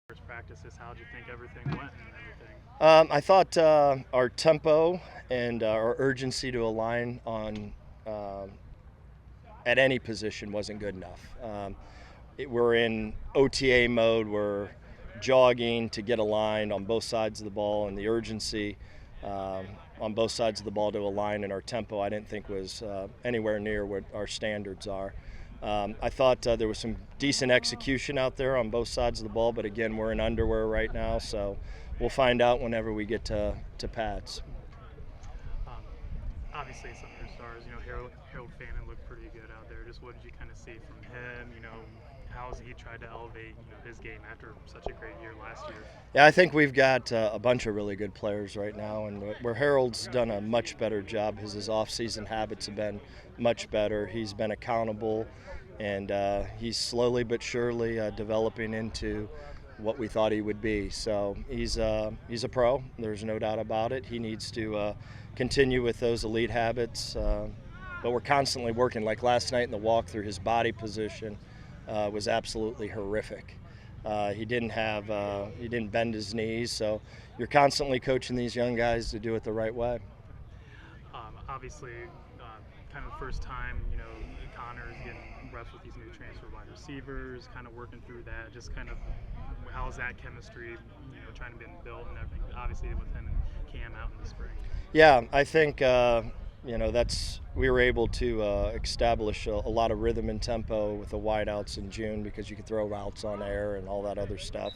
First practices, how did you think everything went and everything? I thought our tempo and our urgency to align on at any position wasn't good enough. We're in OTA mode. We're jogging to get aligned on both sides of the ball, and the urgency on both sides of the ball to align in our tempo I didn't think was anywhere near what our standards are. I thought there was some decent execution out there on both sides of the ball, but again, we're in underwear right now, so we'll find out whenever we get to pads. Um, Obviously, some of your stars, Harold Fannin looked pretty good out there. Just what did you kind of see from him? How's he tried to elevate, his game after such a great year last year? Yeah, I think we've got a bunch of really good players right now, and where Harold's done a much better job, his off-season habits have been much better. He's been accountable, and he's slowly but surely developing into what we thought he would be. So he's a pro. There's no doubt about it. He needs to continue with those elite habits, but we're constantly working. Like last night in the walkthrough, his body position was absolutely horrific. He didn't bend his knees, so you're constantly coaching these young guys to do it the right way. Obviously, kind of the first time, Connor's getting reps with these new transfer wide receivers, kind of working through that. Just kind of how's that chemistry, trying to be built and everything. Obviously, with him and Cam out in the spring. Yeah, I think we were able to establish a lot of rhythm and tempo with the wideouts in June because you could throw routes on air and all that other stuff.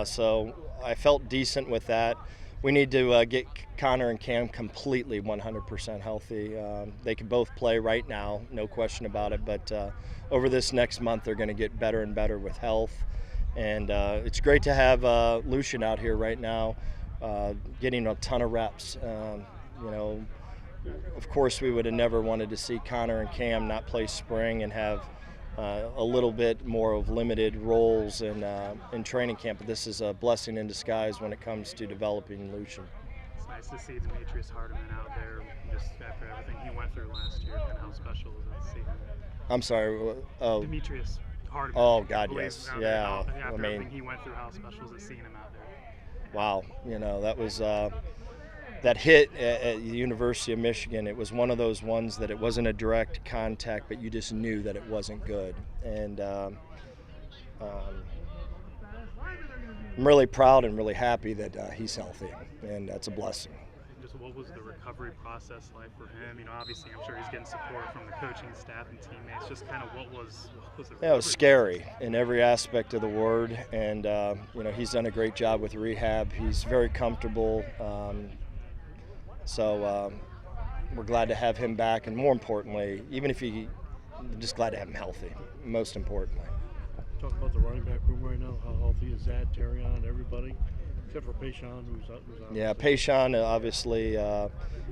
So I felt decent with that. We need to get Connor and Cam completely 100% healthy. They can both play right now, no question about it, but over this next month they're going to get better and better with health. And it's great to have Lucian out here right now getting a ton of reps. Of course, we would have never wanted to see Connor and Cam not play spring and have a little bit more of limited roles in training camp. But this is a blessing in disguise when it comes to developing Lucian. It's nice to see Demetrius Hardiman out there just after everything he went through last year. And how special is it to see him? I'm sorry. Demetrius Hardiman. Oh God, yes, yeah. After everything he went through, how special is it seeing him out there? Wow, that was. That hit at the University of Michigan, it was one of those ones that it wasn't a direct contact, but you just knew that it wasn't good. And I'm really proud and really happy that he's healthy, and that's a blessing. Just what was the recovery process like for him? Obviously, I'm sure he's getting support from the coaching staff and teammates. Just kind of what was the Yeah, it was scary in every aspect of the word, and he's done a great job with rehab. He's very comfortable. So we're glad to have him back, and more importantly, we're just glad to have him healthy, most importantly. Talk about the running back room right now. How healthy is that? Terrion, everybody, except for Payshawn, who's out. Yeah, Payshawn obviously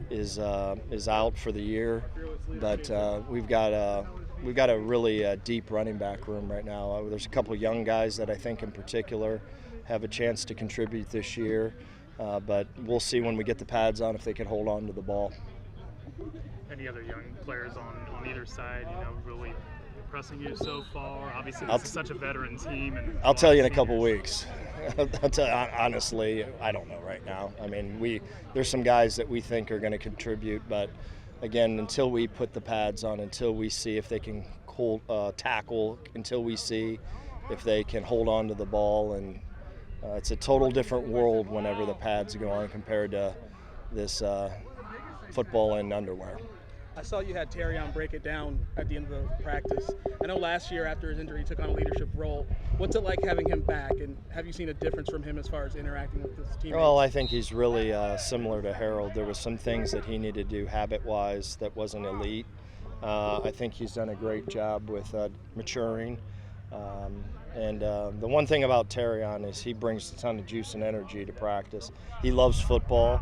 is out for the year, but we've got a really deep running back room right now. There's a couple of young guys that I think in particular have a chance to contribute this year. But we'll see when we get the pads on if they can hold on to the ball. Any other young players on either side, really impressing you so far? Obviously, this is such a veteran team. And I'll tell you in a couple weeks. Honestly, I don't know right now. I mean, there's some guys that we think are going to contribute, but again, until we put the pads on, until we see if they can tackle, until we see if they can hold on to the ball, and it's a total different world whenever the pads go on compared to this football in underwear. I saw you had Terrion break it down at the end of the practice. I know last year after his injury he took on a leadership role. What's it like having him back, and have you seen a difference from him as far as interacting with his teammates? Well, I think he's really similar to Harold. There was some things that he needed to do habit-wise that wasn't elite. I think he's done a great job with maturing. And the one thing about Terrion is he brings a ton of juice and energy to practice. He loves football,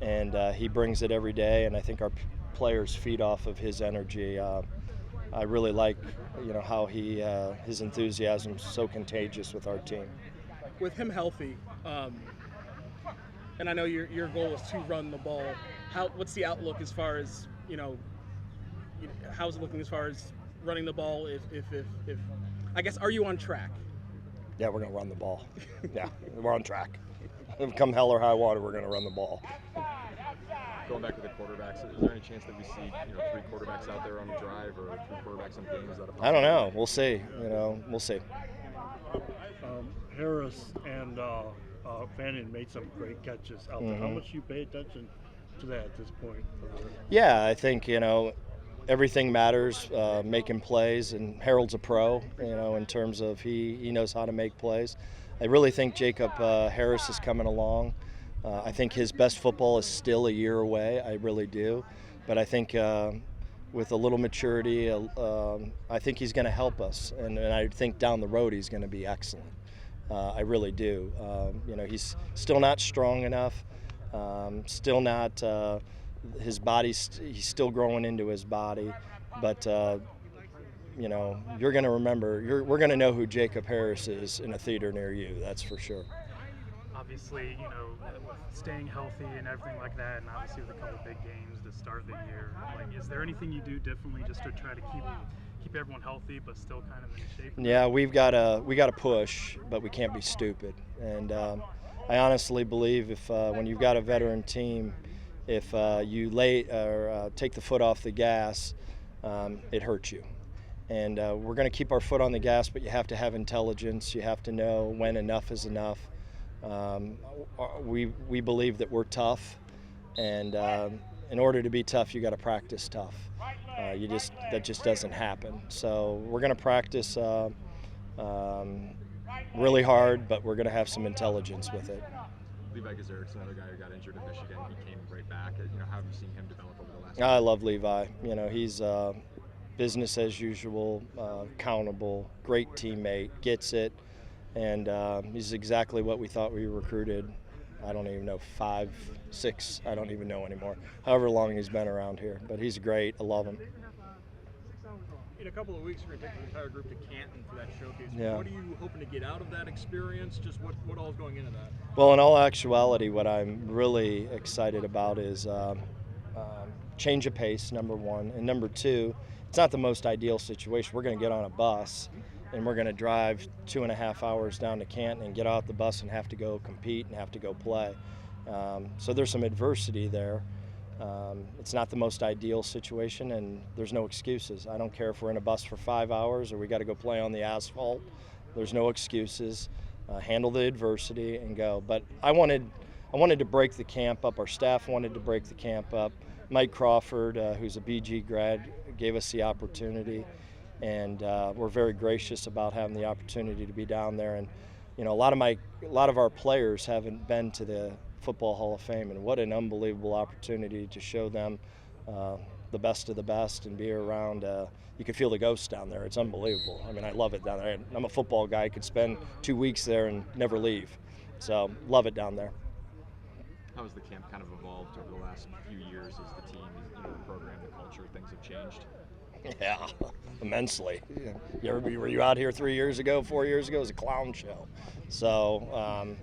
and he brings it every day, and I think our players feed off of his energy. I really like how his enthusiasm is so contagious with our team. With him healthy, and I know your goal is to run the ball, what's the outlook as far as, how's it looking as far as running the ball if I guess, are you on track? Yeah, we're going to run the ball. Yeah, we're on track. Come hell or high water, we're going to run the ball. Going back to the quarterbacks, is there any chance that we see 3 quarterbacks out there on the drive or 3 quarterbacks on games? Is that a possibility? I don't know. We'll see. We'll see. Harris and Fanning made some great catches out there. How much do you pay attention to that at this point? Yeah, I think everything matters, making plays, and Harold's a pro, in terms of he knows how to make plays. I really think Jacob Harris is coming along. I think his best football is still a year away. I really do. But I think with a little maturity, I think he's going to help us. And I think down the road he's going to be excellent. I really do. He's still not strong enough, still not his body's he's still growing into his body. But, you're going to remember, we're going to know who Jacob Harris is in a theater near you, that's for sure. Obviously, with staying healthy and everything like that, and obviously with a couple big games to start the year, is there anything you do differently just to try to keep everyone healthy but still kind of in shape? Yeah, we got to push, but we can't be stupid. And I honestly believe when you've got a veteran team, if you take the foot off the gas, it hurts you. And we're going to keep our foot on the gas, but you have to have intelligence. You have to know when enough is enough. We believe that we're tough, and in order to be tough, you got to practice tough. That just doesn't happen. So we're going to practice really hard, but we're going to have some intelligence with it. Levi Gazerik's another guy who got injured at Michigan. He came right back. How have you seen him develop over the last? I love Levi. He's business as usual, accountable, great teammate, gets it. And he's exactly what we thought we recruited. I don't even know, 5, 6, I don't even know anymore. However long he's been around here. But he's great. I love him. In a couple of weeks, you're going to take the entire group to Canton for that showcase. Yeah. What are you hoping to get out of that experience? Just what all is going into that? Well, in all actuality, what I'm really excited about is change of pace, number one. And number two, it's not the most ideal situation. We're going to get on a bus and we're going to drive 2.5 hours down to Canton and get out the bus and have to go compete and have to go play. So there's some adversity there. It's not the most ideal situation, and there's no excuses. I don't care if we're in a bus for 5 hours or we got to go play on the asphalt. There's no excuses. Handle the adversity and go. But I wanted to break the camp up. Our staff wanted to break the camp up. Mike Crawford, who's a BG grad, gave us the opportunity. And we're very gracious about having the opportunity to be down there. And a lot of our players haven't been to the Football Hall of Fame, and what an unbelievable opportunity to show them the best of the best and be around. You can feel the ghosts down there. It's unbelievable. I mean, I love it down there. I'm a football guy. I could spend 2 weeks there and never leave. So love it down there. How has the camp kind of evolved over the last few years as the team, the program, the culture, things have changed? Yeah, immensely. Were you out here 3 years ago, 4 years ago? It was a clown show. So,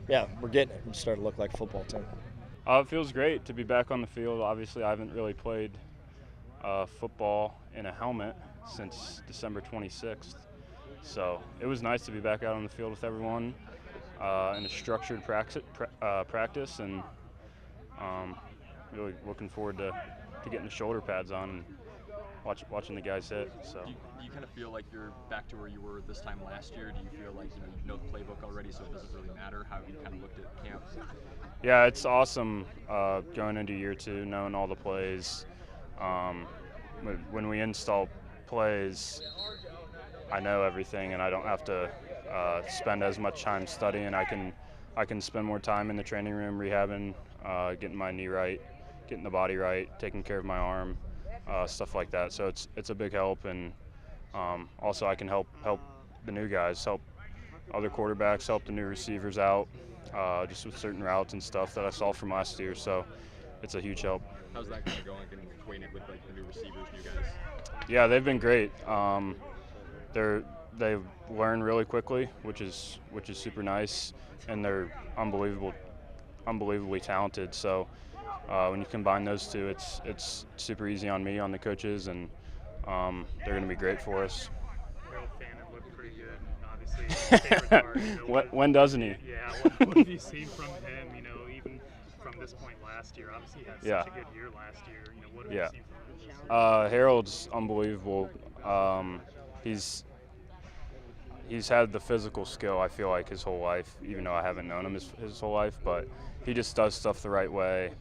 yeah, we're getting it. We started to look like a football team. It feels great to be back on the field. Obviously, I haven't really played football in a helmet since December 26th. So it was nice to be back out on the field with everyone in a structured practice, and really looking forward to getting the shoulder pads on and watching the guys hit. So. Do you kind of feel like you're back to where you were this time last year? Do you feel like you know the playbook already, so it doesn't really matter? How have you kind of looked at camp? Yeah, it's awesome going into year 2, knowing all the plays. When we install plays, I know everything, and I don't have to spend as much time studying. I can spend more time in the training room rehabbing, getting my knee right, getting the body right, taking care of my arm. Stuff like that. So it's a big help, and also I can help the new guys, help other quarterbacks, help the new receivers out, just with certain routes and stuff that I saw from last year. So it's a huge help. How's that kind of going, getting acquainted with like the new receivers, new guys? Yeah, they've been great. They learn really quickly, which is super nice, and they're unbelievably talented. So. When you combine those two, it's super easy on me, on the coaches, and they're going to be great for us. Harold Fannin looked pretty good. obviously his favorite guard. You know, When doesn't he? Yeah, what have you seen from him? You know, even from this point last year. Obviously, he had such a good year last year. You know, what have you seen from him? Harold's unbelievable. He's had the physical skill, I feel like, his whole life, even though I haven't known him his whole life, but he just does stuff the right way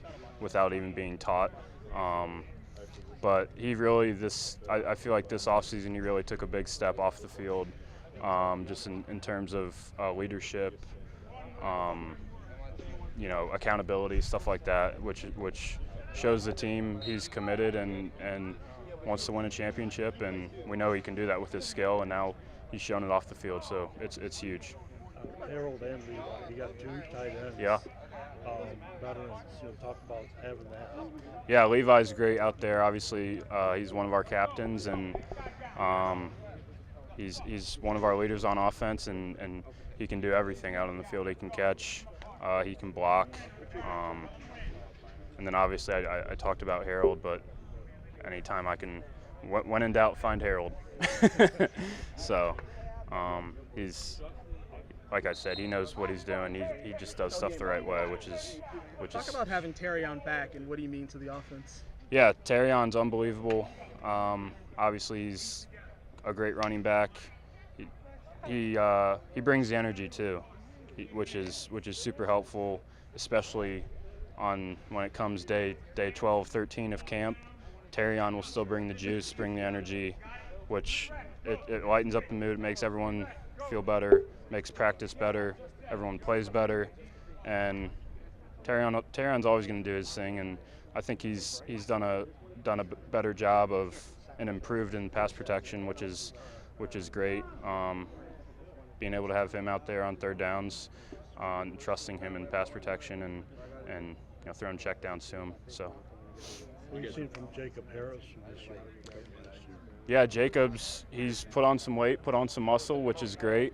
without even being taught. But he really, I feel like this offseason he really took a big step off the field, just in terms of leadership, you know, accountability, stuff like that, which shows the team he's committed and wants to win a championship, and we know he can do that with his skill, and now he's shown it off the field, so it's huge. Harold and Levi, you got two tight ends. Yeah. Veterans, talk about having that. Yeah, Levi's great out there. Obviously, he's one of our captains, and he's one of our leaders on offense, and he can do everything out on the field. He can catch, he can block, and then obviously I talked about Harold, but anytime I can, when in doubt, find Harold. So he's, like I said, he knows what he's doing. He just does stuff the right way, which is. Talk about having Terrion back and what do you mean to the offense? Yeah, Terrion's unbelievable. Obviously, he's a great running back. He brings the energy too, which is super helpful, especially when it comes day 12, 13 of camp. Terrion will still bring the juice, bring the energy, which it lightens up the mood, makes everyone feel better, makes practice better, everyone plays better, and Terrion's always going to do his thing, and I think he's done a better job of and improved in pass protection, which is great. Being able to have him out there on third downs, and trusting him in pass protection, and you know, throwing check downs to him. So. What have you seen from Jacob Harris this year? Yeah, Jacob's, he's put on some weight, put on some muscle, which is great.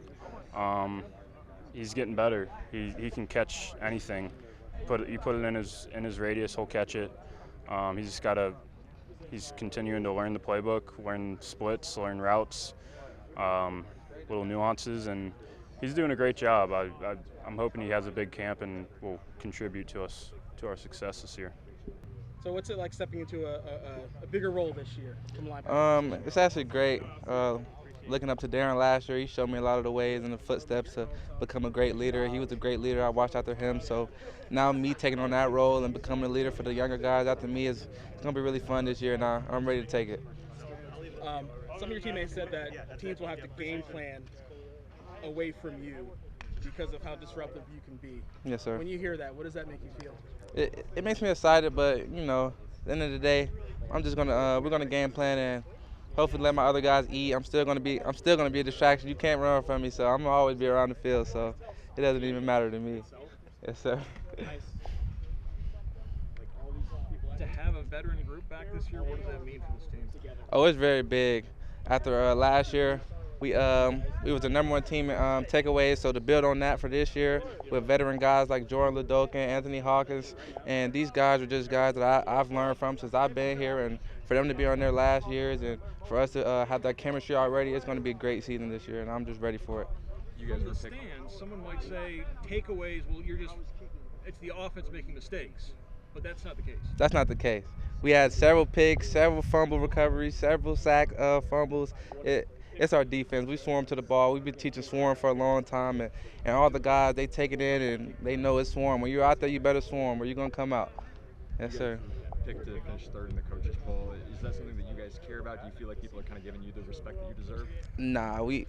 He's getting better. He can catch anything. You put it in his radius, he'll catch it. He's continuing to learn the playbook, learn splits, learn routes, little nuances, and he's doing a great job. I'm hoping he has a big camp and will contribute to our success this year. So what's it like stepping into a bigger role this year from linebacker? It's actually great. Looking up to Darren last year, he showed me a lot of the ways and the footsteps to become a great leader. He was a great leader. I watched after him. So now me taking on that role and becoming a leader for the younger guys after me it's going to be really fun this year, and I'm ready to take it. Some of your teammates said that teams will have to game plan away from you because of how disruptive you can be. Yes, sir. When you hear that, what does that make you feel? It makes me excited, but you know, at the end of the day, we're gonna game plan and hopefully let my other guys eat. I'm still gonna be a distraction. You can't run from me, so I'm gonna always be around the field. So it doesn't even matter to me. Yes, sir. To have a veteran group back this year, what does that mean for this team? Oh, it's very big. After last year, we was the #1 team in takeaways, so to build on that for this year with veteran guys like Jordan Ladoka and Anthony Hawkins, and these guys are just guys that I've learned from since I've been here, and for them to be on their last years and for us to have that chemistry already, it's going to be a great season this year, and I'm just ready for it. From the stands, someone might say takeaways, well, it's the offense making mistakes, but that's not the case. That's not the case. We had several picks, several fumble recoveries, several sack fumbles. It's our defense. We swarm to the ball. We've been teaching swarm for a long time, and all the guys, they take it in and they know it's swarm. When you're out there, you better swarm or you're going to come out. Yes, sir. Picked to finish third in the coaches poll. Is that something that you guys care about? Do you feel like people are kind of giving you the respect that you deserve? Nah, we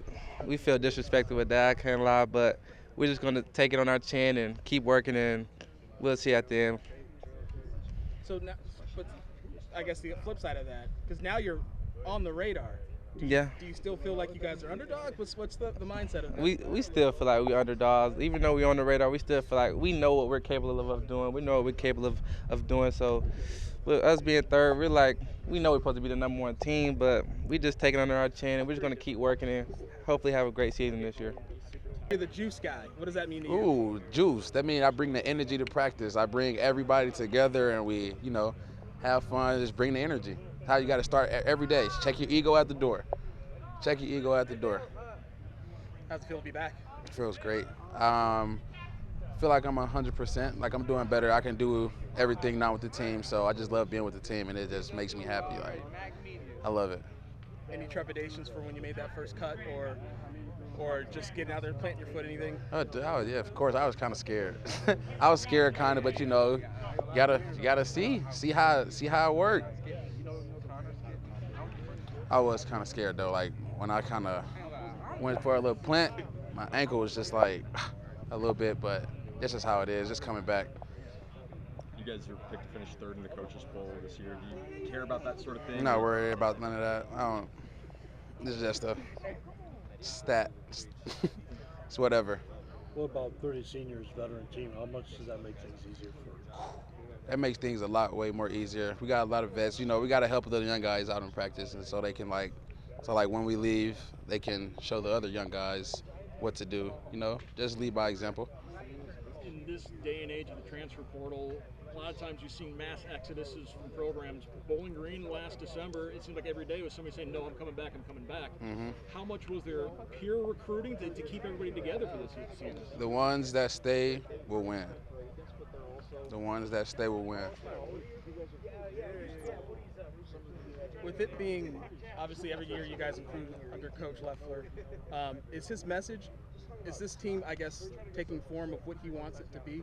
feel disrespected with that, I can't lie, but we're just going to take it on our chin and keep working, and we'll see at the end. So now, but I guess the flip side of that, because now you're on the radar. Do you still feel like you guys are underdogs? What's the mindset of that? We still feel like we're underdogs. Even though we're on the radar, we still feel like we know what we're capable of doing. We know what we're capable of doing. So with us being third, we know we're supposed to be the #1 team, but we just take it under our chin, and we're just going to keep working and hopefully have a great season this year. You're the juice guy. What does that mean to you? Ooh, juice. That means I bring the energy to practice. I bring everybody together, and we, have fun. Just bring the energy. How you got to start every day. Check your ego at the door. Check your ego at the door. How's it feel to be back? It feels great. Feel like I'm 100%. Like I'm doing better. I can do everything now with the team. So I just love being with the team, and it just makes me happy. Like I love it. Any trepidations for when you made that first cut, or just getting out there and planting your foot? Anything? Yeah, of course. I was kind of scared. I was scared, kind of, but you know, you gotta see how it worked. I was kind of scared though. Like when I kind of went for a little plant, my ankle was just like a little bit, but it's just how it is. Just coming back. You guys are picked to finish third in the Coaches Bowl this year. Do you care about that sort of thing? I'm not worried about none of that. I don't. This is just a stat. It's whatever. What about 30 seniors, veteran team? How much does that make things easier for? That makes things a lot way more easier. We got a lot of vets. You know, we got to help the young guys out in practice, and so they can like when we leave, they can show the other young guys what to do. You know, just lead by example. In this day and age of the transfer portal, a lot of times you've seen mass exoduses from programs. Bowling Green last December, it seemed like every day was somebody saying, "No, I'm coming back. I'm coming back." Mm-hmm. How much was there peer recruiting to keep everybody together for this season? The ones that stay will win. The ones that stay will win. With it being obviously every year you guys improve under Coach Leffler, is his message, is this team, I guess, taking form of what he wants it to be?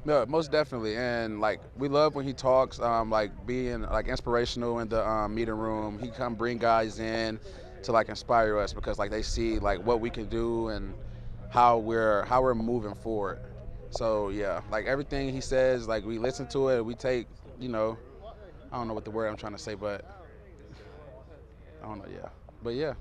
No, most definitely, and like we love when he talks, like being like inspirational in the meeting room. He come bring guys in to like inspire us because like they see like what we can do and how we're moving forward. So yeah, like everything he says, like we listen to it, we take, you know, I don't know what the word I'm trying to say, but I don't know, yeah, but yeah.